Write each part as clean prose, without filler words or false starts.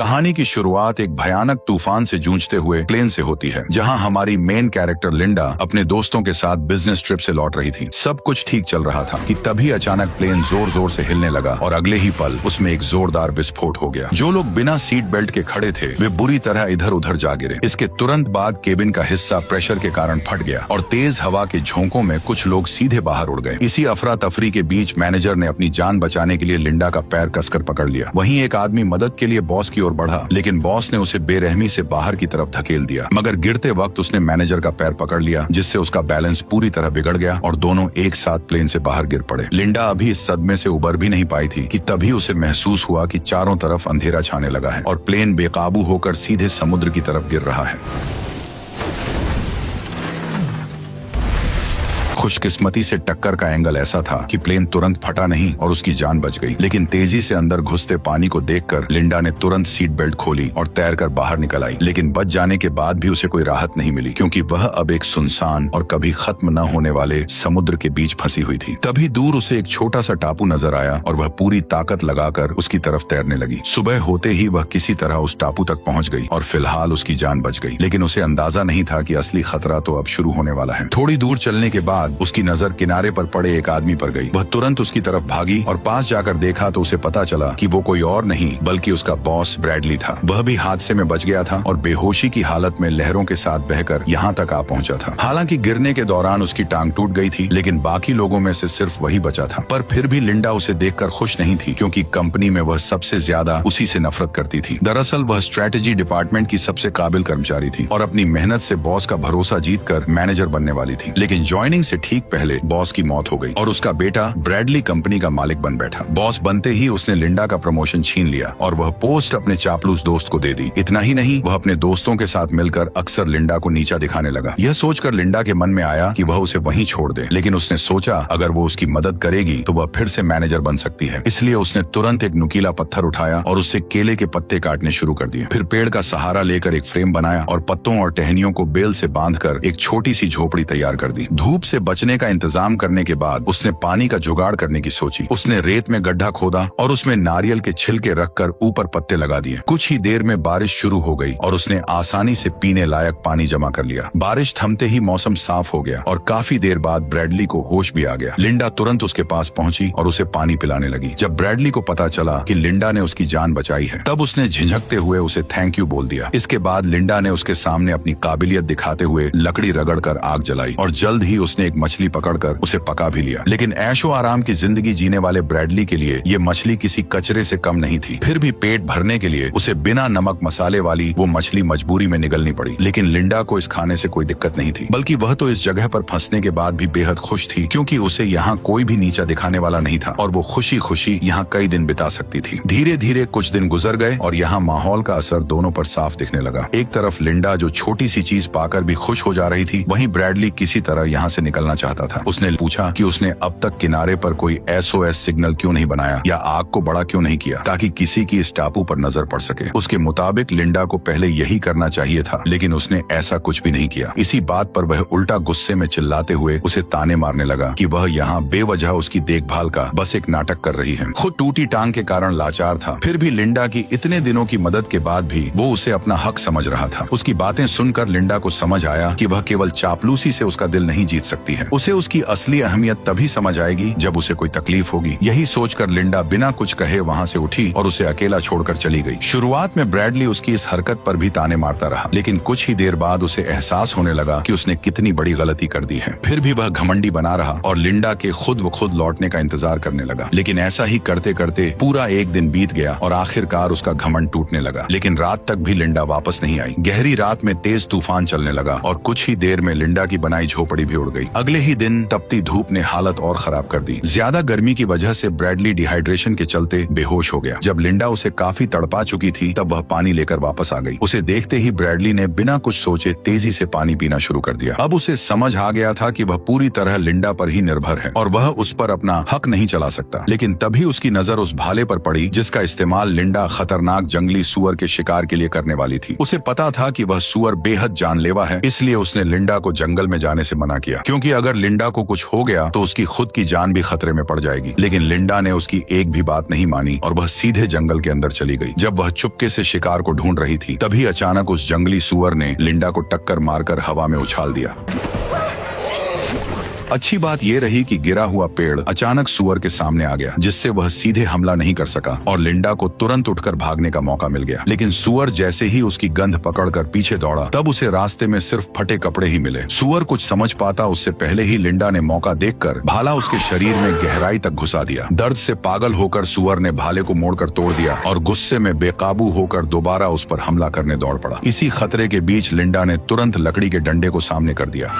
कहानी की शुरुआत एक भयानक तूफान से जूझते हुए प्लेन से होती है, जहां हमारी मेन कैरेक्टर लिंडा अपने दोस्तों के साथ बिजनेस ट्रिप से लौट रही थी। सब कुछ ठीक चल रहा था कि तभी अचानक प्लेन जोर जोर से हिलने लगा और अगले ही पल उसमें एक जोरदार विस्फोट हो गया। जो लोग बिना सीट बेल्ट के खड़े थे वे बुरी तरह इधर उधर जा गिरे। इसके तुरंत बाद केबिन का हिस्सा प्रेशर के कारण फट गया और तेज हवा के झोंकों में कुछ लोग सीधे बाहर उड़ गए। इसी अफरा तफरी के बीच मैनेजर ने अपनी जान बचाने के लिए लिंडा का पैर कसकर पकड़ लिया। वहीं एक आदमी मदद के लिए बॉस की ओर बढ़ा, लेकिन बॉस ने उसे बेरहमी से बाहर की तरफ धकेल दिया। मगर गिरते वक्त उसने मैनेजर का पैर पकड़ लिया, जिससे उसका बैलेंस पूरी तरह बिगड़ गया और दोनों एक साथ प्लेन से बाहर गिर पड़े। लिंडा अभी इस सदमे से उबर भी नहीं पाई थी कि तभी उसे महसूस हुआ कि चारों तरफ अंधेरा छाने लगा है और प्लेन बेकाबू होकर सीधे समुद्र की तरफ गिर रहा है। खुशकिस्मती से टक्कर का एंगल ऐसा था कि प्लेन तुरंत फटा नहीं और उसकी जान बच गई, लेकिन तेजी से अंदर घुसते पानी को देखकर लिंडा ने तुरंत सीट बेल्ट खोली और तैरकर बाहर निकल आई। लेकिन बच जाने के बाद भी उसे कोई राहत नहीं मिली, क्योंकि वह अब एक सुनसान और कभी खत्म न होने वाले समुद्र के बीच फंसी हुई थी। तभी दूर उसे एक छोटा सा टापू नजर आया और वह पूरी ताकत लगाकर उसकी तरफ तैरने लगी। सुबह होते ही वह किसी तरह उस टापू तक पहुंच गई और फिलहाल उसकी जान बच गई, लेकिन उसे अंदाजा नहीं था कि असली खतरा तो अब शुरू होने वाला है। थोड़ी दूर चलने के बाद उसकी नजर किनारे पर पड़े एक आदमी पर गई। वह तुरंत उसकी तरफ भागी और पास जाकर देखा तो उसे पता चला कि वो कोई और नहीं बल्कि उसका बॉस ब्रैडली था। वह भी हादसे में बच गया था और बेहोशी की हालत में लहरों के साथ बहकर यहाँ तक आ पहुंचा था। हालांकि गिरने के दौरान उसकी टांग टूट गई थी, लेकिन बाकी लोगों में से सिर्फ वही बचा था। पर फिर भी लिंडा उसे देखकर खुश नहीं थी, क्योंकि कंपनी में वह सबसे ज्यादा उसी से नफरत करती थी। दरअसल वह स्ट्रेटेजी डिपार्टमेंट की सबसे काबिल कर्मचारी थी और अपनी मेहनत से बॉस का भरोसा जीतकर मैनेजर बनने वाली थी। लेकिन ज्वाइनिंग से ठीक पहले बॉस की मौत हो गई और उसका बेटा ब्रैडली कंपनी का मालिक बन बैठा। बॉस बनते ही उसने लिंडा का प्रमोशन छीन लिया और वह पोस्ट अपने चापलूस दोस्त को दे दी। इतना ही नहीं, वह अपने दोस्तों के साथ मिलकर अक्सर लिंडा को नीचा दिखाने लगा। यह सोचकर लिंडा के मन में आया कि वह उसे वहीं छोड़ दे, लेकिन उसने सोचा अगर वो उसकी मदद करेगी तो वह फिर से मैनेजर बन सकती है। इसलिए उसने तुरंत एक नुकीला पत्थर उठाया और उससे केले के पत्ते काटने शुरू कर दिए। फिर पेड़ का सहारा लेकर एक फ्रेम बनाया और पत्तों और टहनियों को बेल से बांधकर एक छोटी सी झोपड़ी तैयार कर दी। धूप से बचने का इंतजाम करने के बाद उसने पानी का जुगाड़ करने की सोची। उसने रेत में गड्ढा खोदा और उसमें नारियल के छिलके रखकर ऊपर पत्ते लगा दिए। कुछ ही देर में बारिश शुरू हो गई और उसने आसानी से पीने लायक पानी जमा कर लिया। बारिश थमते ही मौसम साफ हो गया और काफी देर बाद ब्रैडली को होश भी आ गया। लिंडा तुरंत उसके पास पहुंची और उसे पानी पिलाने लगी। जब ब्रैडली को पता चला कि लिंडा ने उसकी जान बचाई है, तब उसने झिझकते हुए उसे थैंक यू बोल दिया। इसके बाद लिंडा ने उसके सामने अपनी काबिलियत दिखाते हुए लकड़ी रगड़कर आग जलाई और जल्द ही उसने एक मछली पकड़कर उसे पका भी लिया। लेकिन ऐशो आराम की जिंदगी जीने वाले ब्रैडली के लिए ये मछली किसी कचरे से कम नहीं थी। फिर भी पेट भरने के लिए उसे बिना नमक मसाले वाली वो मछली मजबूरी में निगलनी पड़ी। लेकिन लिंडा को इस खाने से कोई दिक्कत नहीं थी, बल्कि वह तो इस जगह पर फंसने के बाद भी बेहद खुश थी, क्योंकि उसे यहाँ कोई भी नीचा दिखाने वाला नहीं था और वो खुशी खुशी यहाँ कई दिन बिता सकती थी। धीरे धीरे कुछ दिन गुजर गए और यहाँ माहौल का असर दोनों पर साफ दिखने लगा। एक तरफ लिंडा जो छोटी सी चीज पाकर भी खुश हो जा रही थी, वहीं ब्रैडली किसी तरह यहाँ से निकलना चाहता था। उसने पूछा कि उसने अब तक किनारे पर कोई SOS सिग्नल क्यों नहीं बनाया या आग को बड़ा क्यों नहीं किया, ताकि किसी की इस टापू पर नजर पड़ सके। उसके मुताबिक लिंडा को पहले यही करना चाहिए था, लेकिन उसने ऐसा कुछ भी नहीं किया। इसी बात पर वह उल्टा गुस्से में चिल्लाते हुए उसे ताने मारने लगा कि वह यहाँ बेवजह उसकी देखभाल का बस एक नाटक कर रही है। खुद टूटी टांग के कारण लाचार था, फिर भी लिंडा की इतने दिनों की मदद के बाद भी वो उसे अपना हक समझ रहा था। उसकी बातें सुनकर लिंडा को समझ आया कि वह केवल चापलूसी से उसका दिल नहीं जीत सकती है। उसे उसकी असली अहमियत तभी समझ आएगी जब उसे कोई तकलीफ होगी। यही सोचकर लिंडा बिना कुछ कहे वहाँ से उठी और उसे अकेला छोड़कर चली गई। शुरुआत में ब्रैडली उसकी इस हरकत पर भी ताने मारता रहा, लेकिन कुछ ही देर बाद उसे एहसास होने लगा कि उसने कितनी बड़ी गलती कर दी है। फिर भी वह घमंडी बना रहा और लिंडा के खुद व खुद लौटने का इंतजार करने लगा। लेकिन ऐसा ही करते करते पूरा एक दिन बीत गया और आखिरकार उसका घमंड टूटने लगा। लेकिन रात तक भी लिंडा वापस नहीं आई। गहरी रात में तेज तूफान चलने लगा और कुछ ही देर में लिंडा की बनाई झोपड़ी भी उड़ गई। अगले ही दिन तपती धूप ने हालत और खराब कर दी। ज्यादा गर्मी की वजह से ब्रैडली डिहाइड्रेशन के चलते बेहोश हो गया। जब लिंडा उसे काफी तड़पा चुकी थी, तब वह पानी लेकर वापस आ गई। उसे देखते ही ब्रैडली ने बिना कुछ सोचे तेजी से पानी पीना शुरू कर दिया। अब उसे समझ आ गया था कि वह पूरी तरह लिंडा पर ही निर्भर है और वह उस पर अपना हक नहीं चला सकता। लेकिन तभी उसकी नजर उस भाले पर पड़ी जिसका इस्तेमाल लिंडा खतरनाक जंगली सुअर के शिकार के लिए करने वाली थी। उसे पता था कि वह सुअर बेहद जानलेवा है, इसलिए उसने लिंडा को जंगल में जाने से मना किया, क्योंकि अगर लिंडा को कुछ हो गया तो उसकी खुद की जान भी खतरे में पड़ जाएगी। लेकिन लिंडा ने उसकी एक भी बात नहीं मानी और वह सीधे जंगल के अंदर चली गई। जब वह चुपके से शिकार को ढूंढ रही थी, तभी अचानक उस जंगली सुअर ने लिंडा को टक्कर मारकर हवा में उछाल दिया। अच्छी बात यह रही कि गिरा हुआ पेड़ अचानक सुअर के सामने आ गया, जिससे वह सीधे हमला नहीं कर सका और लिंडा को तुरंत उठकर भागने का मौका मिल गया। लेकिन सुअर जैसे ही उसकी गंध पकड़कर पीछे दौड़ा, तब उसे रास्ते में सिर्फ फटे कपड़े ही मिले। सुअर कुछ समझ पाता उससे पहले ही लिंडा ने मौका देखकर भाला उसके शरीर में गहराई तक घुसा दिया। दर्द से पागल होकर सुअर ने भाले को मोड़कर तोड़ दिया और गुस्से में बेकाबू होकर दोबारा उस पर हमला करने दौड़ पड़ा। इसी खतरे के बीच लिंडा ने तुरंत लकड़ी के डंडे को सामने कर दिया।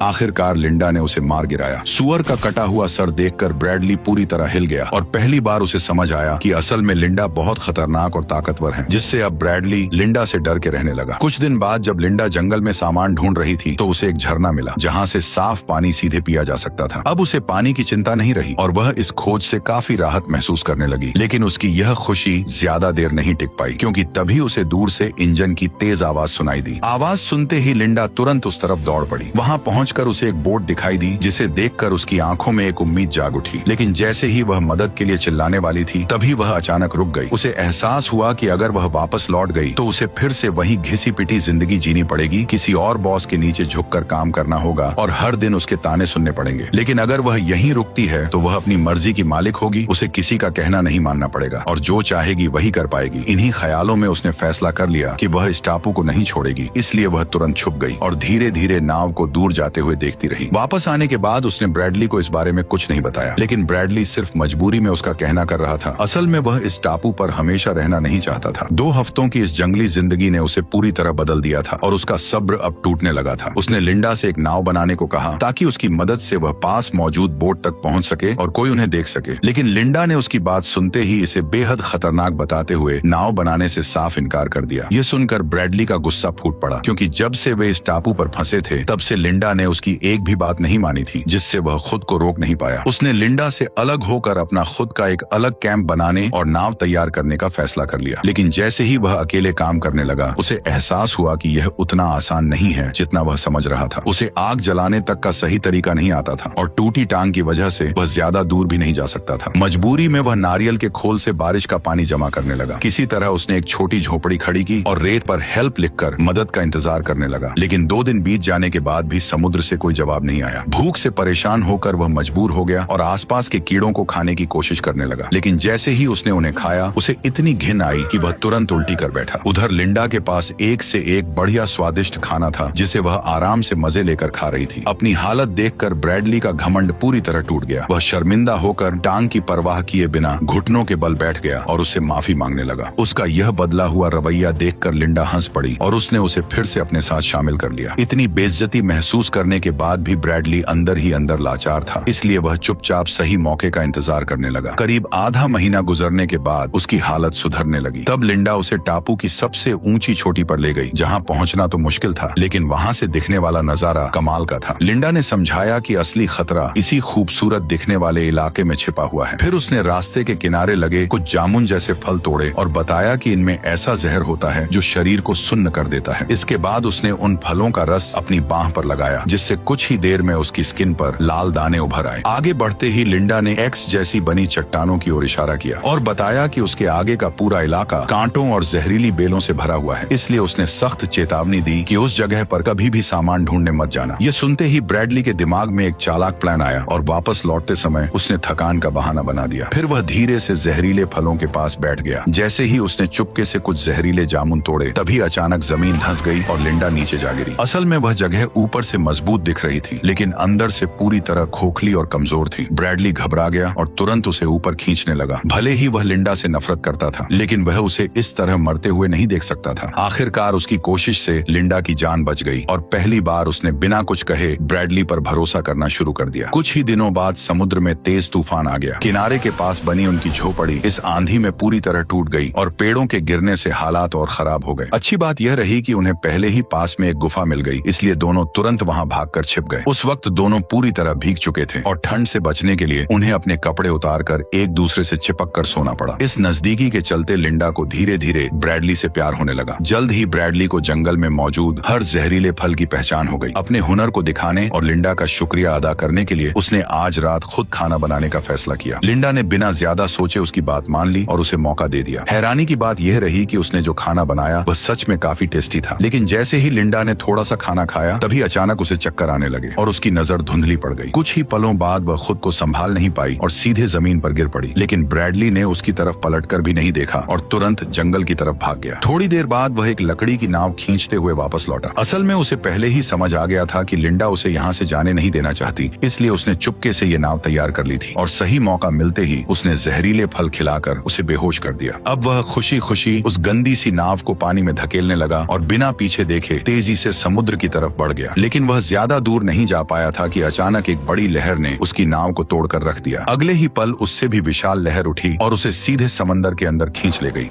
आखिरकार लिंडा ने उसे मार गिराया। सुअर का कटा हुआ सर देखकर ब्रैडली पूरी तरह हिल गया और पहली बार उसे समझ आया कि असल में लिंडा बहुत खतरनाक और ताकतवर है, जिससे अब ब्रैडली लिंडा से डर के रहने लगा। कुछ दिन बाद जब लिंडा जंगल में सामान ढूंढ रही थी, तो उसे एक झरना मिला जहाँ से साफ पानी सीधे पिया जा सकता था। अब उसे पानी की चिंता नहीं रही और वह इस खोज से काफी राहत महसूस करने लगी। लेकिन उसकी यह खुशी ज्यादा देर नहीं टिक पाई, क्योंकि तभी उसे दूर से इंजन की तेज आवाज सुनाई दी। आवाज सुनते ही लिंडा तुरंत उस तरफ दौड़ पड़ी। वहाँ पहुँचकर उसे एक बोट दिखाई दी, जिसे देखकर उसकी आंखों में एक उम्मीद जाग उठी। लेकिन जैसे ही वह मदद के लिए चिल्लाने वाली थी, तभी वह अचानक रुक गई। उसे एहसास हुआ कि अगर वह वापस लौट गई तो उसे फिर से वही घिसी पिटी जिंदगी जीनी पड़ेगी। किसी और बॉस के नीचे झुककर काम करना होगा और हर दिन उसके ताने सुनने पड़ेंगे। लेकिन अगर वह यहीं रुकती है तो वह अपनी मर्जी की मालिक होगी, उसे किसी का कहना नहीं मानना पड़ेगा और जो चाहेगी वही कर पाएगी। इन्हीं ख्यालों में उसने फैसला कर लिया कि वह इस टापू को नहीं छोड़ेगी। इसलिए वह तुरंत छुप गई और धीरे धीरे नाव को दूर जाते हुए देखती रही। वापस आने के बाद उसने ब्रैडली को इस बारे में कुछ नहीं बताया, लेकिन ब्रैडली सिर्फ मजबूरी में उसका कहना कर रहा था। असल में वह इस टापू पर हमेशा रहना नहीं चाहता था। 2 हफ्तों की इस जंगली जिंदगी ने उसे पूरी तरह बदल दिया था और उसका सब्र अब टूटने लगा था। उसने लिंडा से एक नाव बनाने को कहा, ताकि उसकी मदद से वह पास मौजूद बोट तक पहुंच सके और कोई उन्हें देख सके। लेकिन लिंडा ने उसकी बात सुनते ही इसे बेहद खतरनाक बताते हुए नाव बनाने से साफ इनकार कर दिया। ये सुनकर ब्रैडली का गुस्सा फूट पड़ा, क्योंकि जब से वे इस टापू पर फंसे थे, तब से लिंडा ने उसकी एक भी बात नहीं मानी थी, जिससे वह खुद को रोक नहीं पाया। उसने लिंडा से अलग होकर अपना खुद का एक अलग कैंप बनाने और नाव तैयार करने का फैसला कर लिया। लेकिन जैसे ही वह अकेले काम करने लगा, उसे एहसास हुआ कि यह उतना आसान नहीं है जितना वह समझ रहा था। उसे आग जलाने तक का सही तरीका नहीं आता था और टूटी टांग की वजह से वह ज्यादा दूर भी नहीं जा सकता था। मजबूरी में वह नारियल के खोल से बारिश का पानी जमा करने लगा। किसी तरह उसने एक छोटी झोपड़ी खड़ी की और रेत पर हेल्प लिखकर मदद का इंतजार करने लगा। लेकिन 2 दिन बीत जाने के बाद भी समुद्र से कोई जवाब नहीं आया। भूख से परेशान होकर वह मजबूर हो गया और आसपास के कीड़ों को खाने की कोशिश करने लगा। लेकिन जैसे ही उसने उन्हें खाया, उसे इतनी घिन आई कि वह तुरंत उल्टी कर बैठा। उधर लिंडा के पास एक से एक बढ़िया स्वादिष्ट खाना था, जिसे वह आराम से मजे लेकर खा रही थी। अपनी हालत देखकर ब्रैडली का घमंड पूरी तरह टूट गया। वह शर्मिंदा होकर टांग की परवाह किए बिना घुटनों के बल बैठ गया और उससे माफी मांगने लगा। उसका यह बदला हुआ रवैया देखकर लिंडा हंस पड़ी और उसने उसे फिर से अपने साथ शामिल कर लिया। इतनी बेइज्जती महसूस करने के बाद भी ब्रैडली अंदर ही अंदर लाचार था, इसलिए वह चुपचाप सही मौके का इंतजार करने लगा। करीब आधा महीना गुजरने के बाद उसकी हालत सुधरने लगी। तब लिंडा उसे टापू की सबसे ऊंची चोटी पर ले गई, जहां पहुंचना तो मुश्किल था, लेकिन वहां से दिखने वाला नजारा कमाल का था। लिंडा ने समझाया कि असली खतरा इसी खूबसूरत दिखने वाले इलाके में छिपा हुआ है। फिर उसने रास्ते के किनारे लगे कुछ जामुन जैसे फल तोड़े और बताया कि इनमें ऐसा जहर होता है जो शरीर को सुन्न कर देता है। इसके बाद उसने उन फलों का रस अपनी बाह पर लगाया, जिससे कुछ ही देर में उसकी स्किन पर लाल दाने उभर आए। आगे बढ़ते ही लिंडा ने एक्स जैसी बनी चट्टानों की ओर इशारा किया और बताया कि उसके आगे का पूरा इलाका कांटों और जहरीली बेलों से भरा हुआ है, इसलिए उसने सख्त चेतावनी दी कि उस जगह पर कभी भी सामान ढूंढने मत जाना। ये सुनते ही ब्रैडली के दिमाग में एक चालाक प्लान आया और वापस लौटते समय उसने थकान का बहाना बना दिया। फिर वह धीरे से जहरीले फलों के पास बैठ गया। जैसे ही उसने चुपके से कुछ जहरीले जामुन तोड़े, तभी अचानक जमीन धंस गई और लिंडा नीचे जा गिरी। असल में वह जगह ऊपर से मजबूत दिख रही थी, लेकिन अंदर से पूरी तरह खोखली और कमजोर थी। ब्रैडली घबरा गया और तुरंत उसे ऊपर खींचने लगा। भले ही वह लिंडा से नफरत करता था, लेकिन वह उसे इस तरह मरते हुए नहीं देख सकता था। आखिरकार उसकी कोशिश से लिंडा की जान बच गई और पहली बार उसने बिना कुछ कहे ब्रैडली पर भरोसा करना शुरू कर दिया। कुछ ही दिनों बाद समुद्र में तेज तूफान आ गया। किनारे के पास बनी उनकी झोपड़ी इस आंधी में पूरी तरह टूट गई और पेड़ों के गिरने से हालात और खराब हो गए। अच्छी बात यह रही कि उन्हें पहले ही पास में एक गुफा मिल गई, इसलिए दोनों तुरंत वहां भागकर छिप गए। उस वक्त दोनों पूरी तरह भीग चुके थे और ठंड से बचने के लिए उन्हें अपने कपड़े उतारकर एक दूसरे से चिपक कर सोना पड़ा। इस नजदीकी के चलते लिंडा को धीरे धीरे ब्रैडली से प्यार होने लगा। जल्द ही ब्रैडली को जंगल में मौजूद हर जहरीले फल की पहचान हो गई। अपने हुनर को दिखाने और लिंडा का शुक्रिया अदा करने के लिए उसने आज रात खुद खाना बनाने का फैसला किया। लिंडा ने बिना ज्यादा सोचे उसकी बात मान ली और उसे मौका दे दिया। हैरानी की बात यह रही कि उसने जो खाना बनाया वह सच में काफी टेस्टी था, लेकिन जैसे ही लिंडा ने थोड़ा सा खाना खाया तभी अचानक उसे चक्कर आने लगे और उसकी नजर धुंधली पड़ गई। कुछ ही पलों बाद वह खुद को संभाल नहीं पाई और सीधे जमीन पर गिर पड़ी। लेकिन ब्रैडली ने उसकी तरफ पलटकर भी नहीं देखा और तुरंत जंगल की तरफ भाग गया। थोड़ी देर बाद वह एक लकड़ी की नाव खींचते हुए वापस लौटा। असल में उसे पहले ही समझ आ गया था कि लिंडा उसे यहाँ से जाने नहीं देना चाहती, इसलिए उसने चुपके से ये नाव तैयार कर ली थी और सही मौका मिलते ही उसने जहरीले फल खिलाकर उसे बेहोश कर दिया। अब वह खुशी खुशी उस गंदी सी नाव को पानी में धकेलने लगा और बिना पीछे देखे तेजी से समुद्र की तरफ बढ़ गया। लेकिन वह ज्यादा दूर नहीं जा पाया था कि अचानक एक बड़ी लहर ने उसकी नाव को तोड़कर रख दिया। अगले ही पल उससे भी विशाल लहर उठी और उसे सीधे समंदर के अंदर खींच ले गई।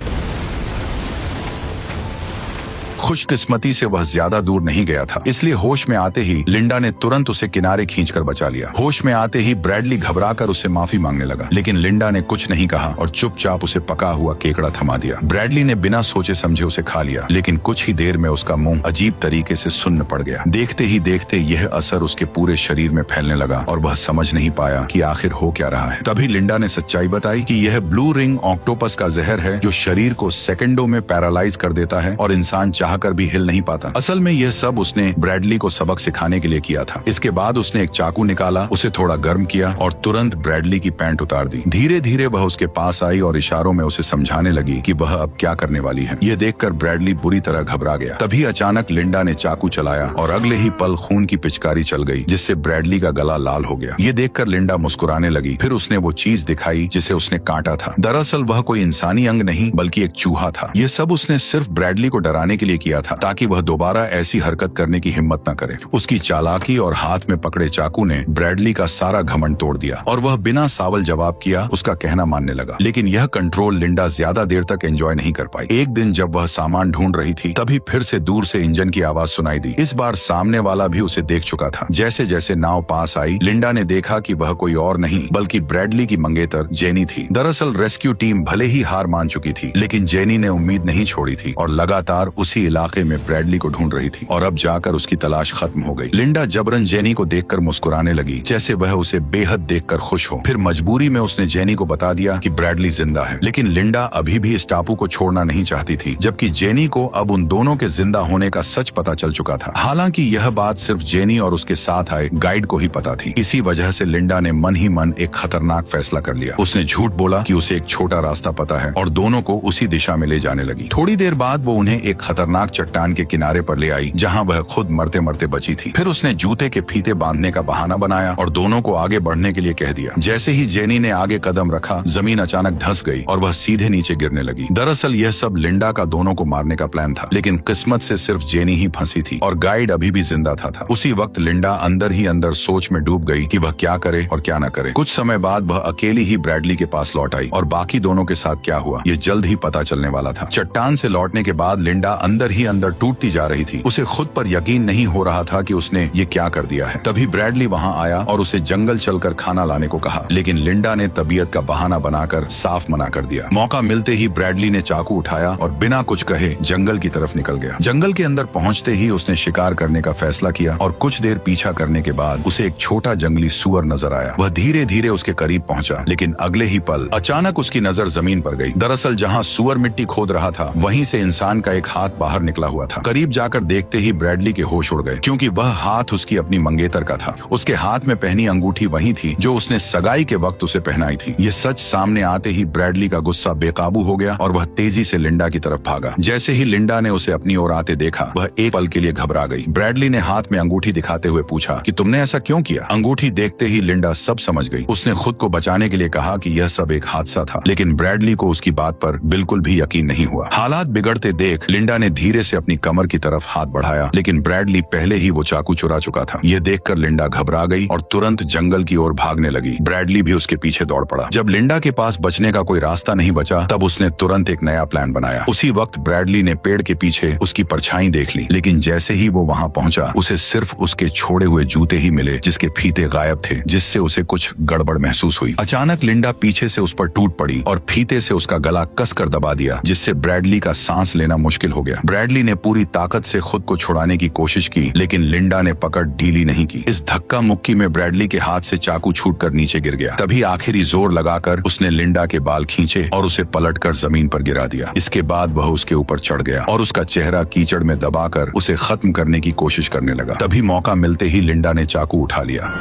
खुशकिस्मती से वह ज्यादा दूर नहीं गया था, इसलिए होश में आते ही लिंडा ने तुरंत उसे किनारे खींचकर बचा लिया। होश में आते ही ब्रैडली घबराकर उससे माफी मांगने लगा, लेकिन लिंडा ने कुछ नहीं कहा और चुपचाप उसे पका हुआ केकड़ा थमा दिया। ब्रैडली ने बिना सोचे समझे उसे खा लिया, लेकिन कुछ ही देर में उसका मुंह अजीब तरीके से सुन्न पड़ गया। देखते ही देखते यह असर उसके पूरे शरीर में फैलने लगा और वह समझ नहीं पाया कि आखिर हो क्या रहा है। तभी लिंडा ने सच्चाई बताई कि यह ब्लू रिंग ऑक्टोपस का जहर है जो शरीर को सेकंडों में पैरालाइज कर देता है और इंसान चाहकर भी हिल नहीं पाता। असल में यह सब उसने ब्रैडली को सबक सिखाने के लिए किया था। इसके बाद उसने एक चाकू निकाला, उसे थोड़ा गर्म किया और तुरंत ब्रैडली की पैंट उतार दी। धीरे धीरे वह उसके पास आई और इशारों में उसे समझाने लगी कि वह अब क्या करने वाली है। यह देखकर ब्रैडली बुरी तरह घबरा गया। तभी अचानक लिंडा ने चाकू चलाया और अगले ही पल खून की पिचकारी चल गई, जिससे ब्रैडली का गला लाल हो गया। ये देखकर लिंडा मुस्कुराने लगी। फिर उसने वो चीज दिखाई जिसे उसने काटा था। दरअसल वह कोई इंसानी अंग नहीं बल्कि एक चूहा था। ये सब उसने सिर्फ ब्रैडली को डराने के लिए किया था, ताकि वह दोबारा ऐसी हरकत करने की हिम्मत न करे। उसकी चालाकी और हाथ में पकड़े चाकू ने ब्रैडली का सारा घमंड तोड़ दिया और वह बिना सावल जवाब किया उसका कहना मानने लगा। लेकिन यह कंट्रोल लिंडा ज्यादा देर तक एंजॉय नहीं कर पाई। एक दिन जब वह सामान ढूंढ रही थी तभी फिर से दूर से इंजन की आवाज सुनाई दी। इस बार सामने वाला भी उसे देख चुका था। जैसे जैसे नाव पास आई लिंडा ने देखा कि वह कोई और नहीं बल्कि ब्रैडली की मंगेतर जेनी थी। दरअसल रेस्क्यू टीम भले ही हार मान चुकी थी, लेकिन जेनी ने उम्मीद नहीं छोड़ी थी और लगातार उसी इलाके में ब्रैडली को ढूंढ रही थी और अब जाकर उसकी तलाश खत्म हो गई। लिंडा जबरन जेनी को देखकर मुस्कुराने लगी, जैसे वह उसे बेहद देखकर खुश हो। फिर मजबूरी में उसने जेनी को बता दिया कि ब्रैडली जिंदा है। लेकिन लिंडा अभी भी इस टापू को छोड़ना नहीं चाहती थी, जबकि जेनी को अब उन दोनों के जिंदा होने का सच पता चल चुका था। हालांकि यह बात सिर्फ जेनी और उसके साथ आए गाइड को ही पता थी। इसी वजह से लिंडा ने मन ही मन एक खतरनाक फैसला कर लिया। उसने झूठ बोला कि उसे एक छोटा रास्ता पता है और दोनों को उसी दिशा में ले जाने लगी। थोड़ी देर बाद वो उन्हें एक खतरनाक चट्टान के किनारे पर ले आई जहां वह खुद मरते मरते बची थी। फिर उसने जूते के फीते बांधने का बहाना बनाया और दोनों को आगे बढ़ने के लिए कह दिया। जैसे ही जेनी ने आगे कदम रखा जमीन अचानक धंस गई और वह सीधे नीचे गिरने लगी। दरअसल यह सब लिंडा का दोनों को मारने का प्लान था, लेकिन किस्मत से सिर्फ जेनी ही फंसी थी और गाइड अभी भी जिंदा था। उसी वक्त लिंडा अंदर ही अंदर सोच में डूब गई कि वह क्या करे और क्या न करे। कुछ समय बाद वह अकेली ही ब्रैडली के पास लौट आई और बाकी दोनों के साथ क्या हुआ ये जल्द ही पता चलने वाला था। चट्टान से लौटने के बाद लिंडा अंदर ही अंदर टूटती जा रही थी। उसे खुद पर यकीन नहीं हो रहा था कि उसने ये क्या कर दिया है। तभी ब्रैडली वहां आया और उसे जंगल चलकर खाना लाने को कहा, लेकिन लिंडा ने तबीयत का बहाना बनाकर साफ मना कर दिया। मौका मिलते ही ब्रैडली ने चाकू उठाया और बिना कुछ कहे जंगल की तरफ निकल गया। जंगल के अंदर पहुंचते ही उसने शिकार करने का फैसला किया और कुछ देर पीछा करने के बाद उसे एक छोटा जंगली सूअर नजर आया। वह धीरे धीरे उसके करीब पहुंचा, लेकिन अगले ही पल अचानक उसकी नजर जमीन पर गई। दरअसल जहां सूअर मिट्टी खोद रहा था वहीं से इंसान का एक हाथ बाहर निकला हुआ था। करीब जाकर देखते ही ब्रैडली के होश उड़ गए, क्योंकि वह हाथ उसकी अपनी मंगेतर का था। उसके हाथ में पहनी अंगूठी वही थी जो उसने सगाई के वक्त उसे पहनाई थी। ये सच सामने आते ही ब्रैडली का गुस्सा बेकाबू हो गया और वह तेजी से लिंडा की तरफ भागा। जैसे ही लिंडा ने उसे अपनी ओर आते देखा वह एक पल के लिए घबरा गई। ब्रैडली ने हाथ में अंगूठी दिखाते हुए पूछा कि तुमने ऐसा क्यों किया? अंगूठी देखते ही लिंडा सब समझ गई। उसने खुद को बचाने के लिए कहा कि यह सब एक हादसा था, लेकिन ब्रैडली को उसकी बात पर बिल्कुल भी यकीन नहीं हुआ। हालात बिगड़ते देख लिंडा ने धीरे से अपनी कमर की तरफ हाथ बढ़ाया, लेकिन ब्रैडली पहले ही वो चाकू चुरा चुका था। ये देखकर लिंडा घबरा गई और तुरंत जंगल की ओर भागने लगी। ब्रैडली भी उसके पीछे दौड़ पड़ा। जब लिंडा के पास बचने का कोई रास्ता नहीं बचा, तब उसने तुरंत एक नया प्लान बनाया। उसी वक्त ब्रैडली ने पेड़ के पीछे उसकी परछाई देख ली, लेकिन जैसे ही वो वहां पहुंचा, उसे सिर्फ उसके छोड़े हुए जूते ही मिले, जिसके फीते गायब थे, जिससे उसे कुछ गड़बड़ महसूस हुई। अचानक लिंडा पीछे से उस पर टूट पड़ी और फीते से उसका गला कसकर दबा दिया, जिससे ब्रैडली का सांस लेना मुश्किल हो गया। ब्रैडली ने पूरी ताकत से खुद को छुड़ाने की कोशिश की, लेकिन लिंडा ने पकड़ ढीली नहीं की। इस धक्का मुक्की में ब्रैडली के हाथ से चाकू छूटकर नीचे गिर गया। तभी आखिरी जोर लगाकर उसने लिंडा के बाल खींचे और उसे पलटकर जमीन पर गिरा दिया। इसके बाद वह उसके ऊपर चढ़ गया और उसका चेहरा कीचड़ में दबाकर उसे खत्म करने की कोशिश करने लगा। तभी मौका मिलते ही लिंडा ने चाकू उठा लिया।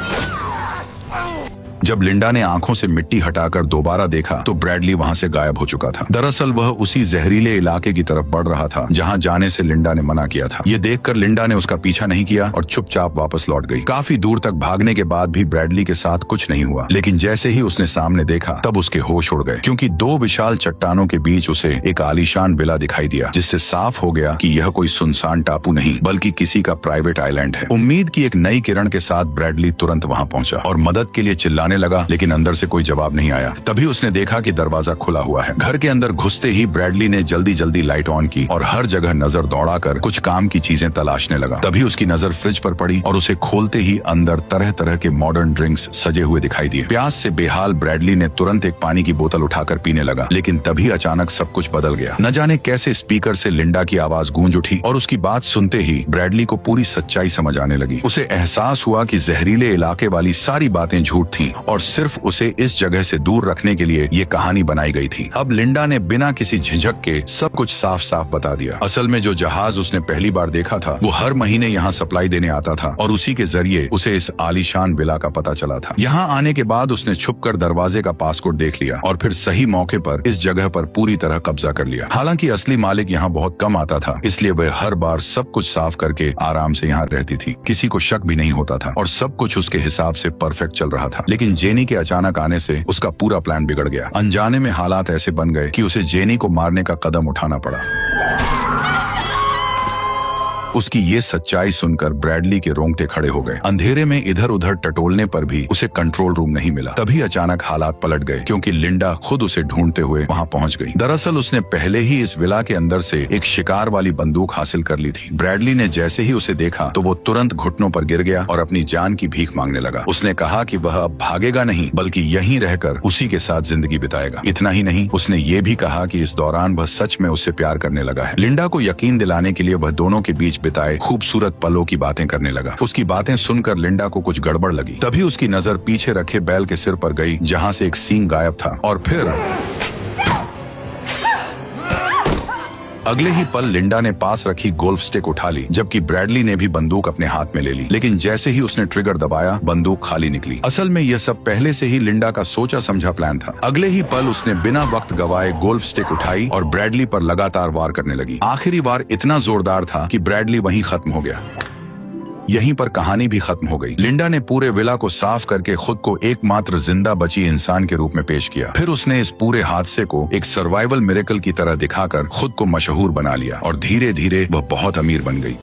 जब लिंडा ने आंखों से मिट्टी हटाकर दोबारा देखा, तो ब्रैडली वहां से गायब हो चुका था। दरअसल वह उसी जहरीले इलाके की तरफ बढ़ रहा था जहां जाने से लिंडा ने मना किया था। ये देखकर लिंडा ने उसका पीछा नहीं किया और चुपचाप वापस लौट गई। काफी दूर तक भागने के बाद भी ब्रैडली के साथ कुछ नहीं हुआ, लेकिन जैसे ही उसने सामने देखा, तब उसके होश उड़ गए, क्योंकि दो विशाल चट्टानों के बीच उसे एक आलीशान विला दिखाई दिया, जिससे साफ हो गया कि यह कोई सुनसान टापू नहीं, बल्कि किसी का प्राइवेट आइलैंड है। उम्मीद की एक नई किरण के साथ ब्रैडली तुरंत वहां पहुंचा और मदद के लिए चिल्लाने लगा, लेकिन अंदर से कोई जवाब नहीं आया। तभी उसने देखा कि दरवाजा खुला हुआ है। घर के अंदर घुसते ही ब्रैडली ने जल्दी जल्दी लाइट ऑन की और हर जगह नजर दौड़ाकर कुछ काम की चीजें तलाशने लगा। तभी उसकी नजर फ्रिज पर पड़ी और उसे खोलते ही अंदर तरह तरह के मॉडर्न ड्रिंक्स सजे हुए दिखाई दिए। प्यास से बेहाल ब्रैडली ने तुरंत एक पानी की बोतल उठाकर पीने लगा, लेकिन तभी अचानक सब कुछ बदल गया। न जाने कैसे स्पीकर से लिंडा की आवाज गूंज उठी और उसकी बात सुनते ही ब्रैडली को पूरी सच्चाई समझ आने लगी। उसे एहसास हुआ कि जहरीले इलाके वाली सारी बातें झूठ थीं और सिर्फ उसे इस जगह से दूर रखने के लिए ये कहानी बनाई गई थी। अब लिंडा ने बिना किसी झिझक के सब कुछ साफ साफ बता दिया। असल में जो जहाज उसने पहली बार देखा था, वो हर महीने यहाँ सप्लाई देने आता था और उसी के जरिए उसे इस आलीशान विला का पता चला था। यहाँ आने के बाद उसने छुपकर दरवाजे का पासकोड देख लिया और फिर सही मौके पर इस जगह पर पूरी तरह कब्जा कर लिया। हालांकि असली मालिक यहाँ बहुत कम आता था, इसलिए वह हर बार सब कुछ साफ करके आराम से यहाँ रहती थी। किसी को शक भी नहीं होता था और सब कुछ उसके हिसाब से परफेक्ट चल रहा था। लेकिन जेनी के अचानक आने से उसका पूरा प्लान बिगड़ गया। अनजाने में हालात ऐसे बन गए कि उसे जेनी को मारने का कदम उठाना पड़ा। उसकी ये सच्चाई सुनकर ब्रैडली के रोंगटे खड़े हो गए। अंधेरे में इधर उधर टटोलने पर भी उसे कंट्रोल रूम नहीं मिला। तभी अचानक हालात पलट गए, क्योंकि लिंडा खुद उसे ढूंढते हुए वहां पहुंच गई। दरअसल उसने पहले ही इस विला के अंदर से एक शिकार वाली बंदूक हासिल कर ली थी। ब्रैडली ने जैसे ही उसे देखा, तो वो तुरंत घुटनों पर गिर गया और अपनी जान की भीख मांगने लगा। उसने कहा कि वह अब भागेगा नहीं, बल्कि यहीं रहकर उसी के साथ जिंदगी बिताएगा। इतना ही नहीं, उसने ये भी कहा कि इस दौरान वह सच में उससे प्यार करने लगा है। लिंडा को यकीन दिलाने के लिए वह दोनों के बीच बिताए खूबसूरत पलों की बातें करने लगा। उसकी बातें सुनकर लिंडा को कुछ गड़बड़ लगी। तभी उसकी नजर पीछे रखे बैल के सिर पर गई, जहां से एक सींग गायब था, और फिर अगले ही पल लिंडा ने पास रखी गोल्फ स्टिक उठा ली, जबकि ब्रैडली ने भी बंदूक अपने हाथ में ले ली। लेकिन जैसे ही उसने ट्रिगर दबाया, बंदूक खाली निकली। असल में यह सब पहले से ही लिंडा का सोचा समझा प्लान था। अगले ही पल उसने बिना वक्त गवाए गोल्फ स्टिक उठाई और ब्रैडली पर लगातार वार करने लगी। आखिरी वार इतना जोरदार था कि ब्रैडली वहीं खत्म हो गया। यहीं पर कहानी भी खत्म हो गई। लिंडा ने पूरे विला को साफ करके खुद को एकमात्र जिंदा बची इंसान के रूप में पेश किया। फिर उसने इस पूरे हादसे को एक सर्वाइवल मिरेकल की तरह दिखाकर खुद को मशहूर बना लिया और धीरे धीरे वह बहुत अमीर बन गई।